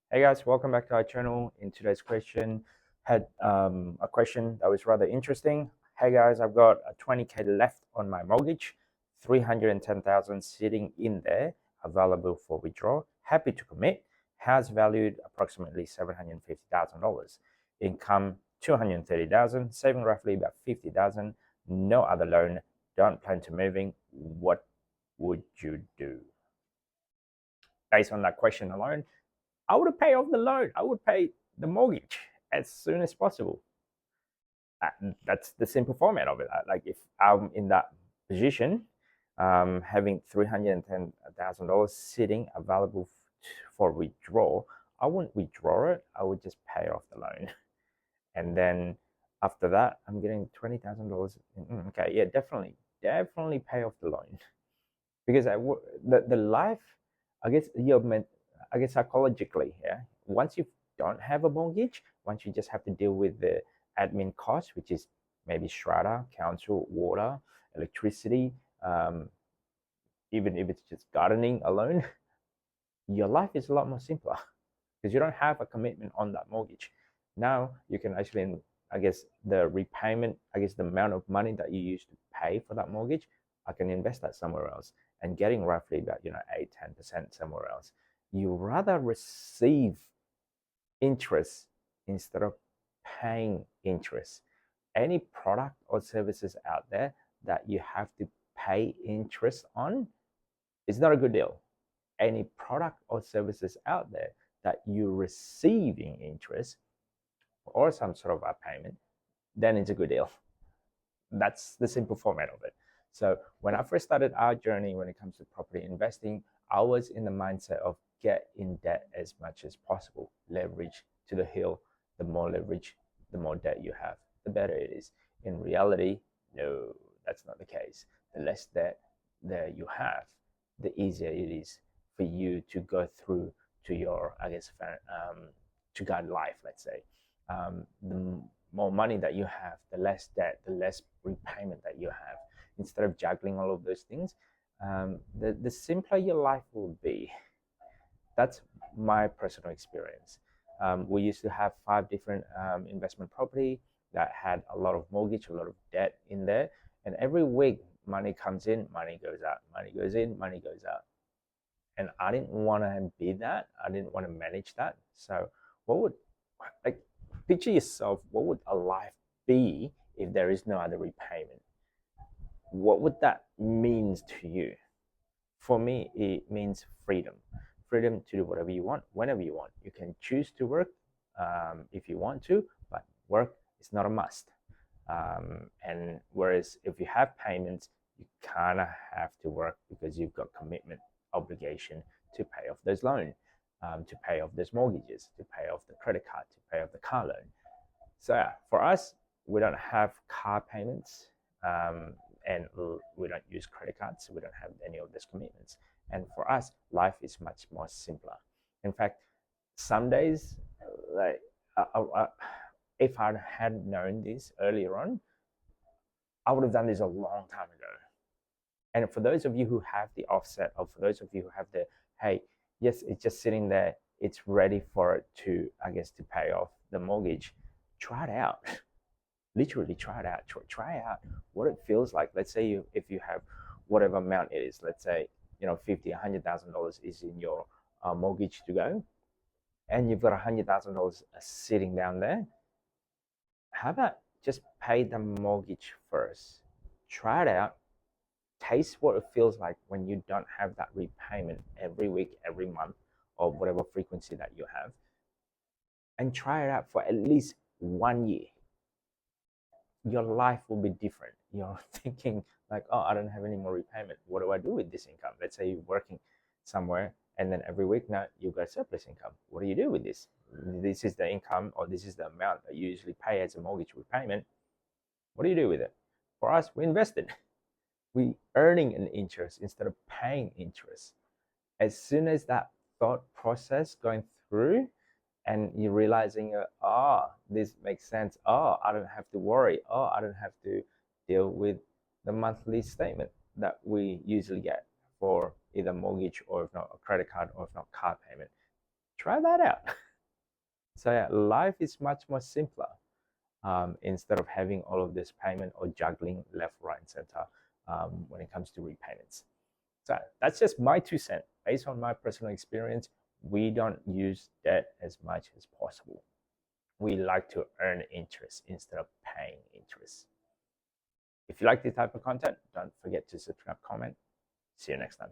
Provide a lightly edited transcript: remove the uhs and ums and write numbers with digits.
Hey guys, welcome back to our channel. In today's question, had a question that was rather interesting. Hey guys, I've got a 20k left on my mortgage, 310,000 sitting in there, available for withdrawal. Happy to commit. House valued approximately $750,000. Income 230,000. Saving roughly about 50,000. No other loan. Don't plan to moving. What would you do? Based on that question alone, I would pay off the loan. I would pay the mortgage as soon as possible. That's the simple format of it. Like if I'm in that position, having $310,000 sitting available for withdrawal, I wouldn't withdraw it. I would just pay off the loan, and then after that, I'm getting $20,000. Okay, yeah, definitely pay off the loan because the life, I guess you're meant, I guess psychologically, yeah. Once you don't have a mortgage, once you just have to deal with the admin costs, which is maybe strata, council, water, electricity, um, even if it's just gardening alone, your life is a lot more simpler because you don't have a commitment on that mortgage. Now you can actually, I guess, the repayment, I guess the amount of money that you used to pay for that mortgage, I can invest that somewhere else and getting roughly about 8-10% somewhere else. You rather receive interest instead of paying interest. Any product or services out there that you have to pay interest on is not a good deal. Any product or services out there that you're receiving interest or some sort of a payment, then it's a good deal. That's the simple format of it. So when I first started our journey when it comes to property investing, I was in the mindset of get in debt as much as possible. Leverage to the hill. The more leverage, the more debt you have, the better it is. In reality, no, that's not the case. The less debt that you have, the easier it is for you to go through to your, I guess, to guide life, let's say. The more money that you have, the less debt, the less repayment that you have. Instead of juggling all of those things, the simpler your life will be. That's my personal experience. We used to have 5 different investment property that had a lot of mortgage, a lot of debt in there, and every week money comes in, money goes out, money goes in, money goes out, and I didn't want to be that. I didn't want to manage that. So, what would like picture yourself? What would a life be if there is no other repayment? What would that mean to you? For me, it means freedom. Freedom to do whatever you want, whenever you want. You can choose to work if you want to, but work is not a must. And whereas if you have payments, you kind of have to work because you've got commitment, obligation to pay off those loans, to pay off those mortgages, to pay off the credit card, to pay off the car loan. So yeah, for us, we don't have car payments, and we don't use credit cards. So we don't have any of those commitments. And for us, life is much more simpler. In fact, some days, like if I had known this earlier on, I would have done this a long time ago. And for those of you who have the offset, or for those of you who have the, hey, yes, it's just sitting there, it's ready for it to, I guess, to pay off the mortgage, try it out. Literally try it out. Try out what it feels like. Let's say if you have whatever amount it is, let's say, $50, $100,000 is in your mortgage to go, and you've got $100,000 sitting down there. How about just pay the mortgage first? Try it out. Taste what it feels like when you don't have that repayment every week, every month, or whatever frequency that you have, and try it out for at least 1 year. Your life will be different. You're thinking like, oh, I don't have any more repayment. What do I do with this income? Let's say you're working somewhere and then every week now you've got surplus income. What do you do with this? This is the income, or this is the amount that you usually pay as a mortgage repayment. What do you do with it? For us, we invested. We earning an interest instead of paying interest. As soon as that thought process going through, and you're realizing, oh, this makes sense. Oh, I don't have to worry. Oh, I don't have to deal with the monthly statement that we usually get for either mortgage, or if not a credit card, or if not car payment. Try that out. So yeah, life is much more simpler instead of having all of this payment or juggling left, right, and center when it comes to repayments. So that's just my 2 cents. Based on my personal experience, we don't use debt as much as possible. We like to earn interest instead of paying interest. If you like this type of content, don't forget to subscribe, comment. See you next time.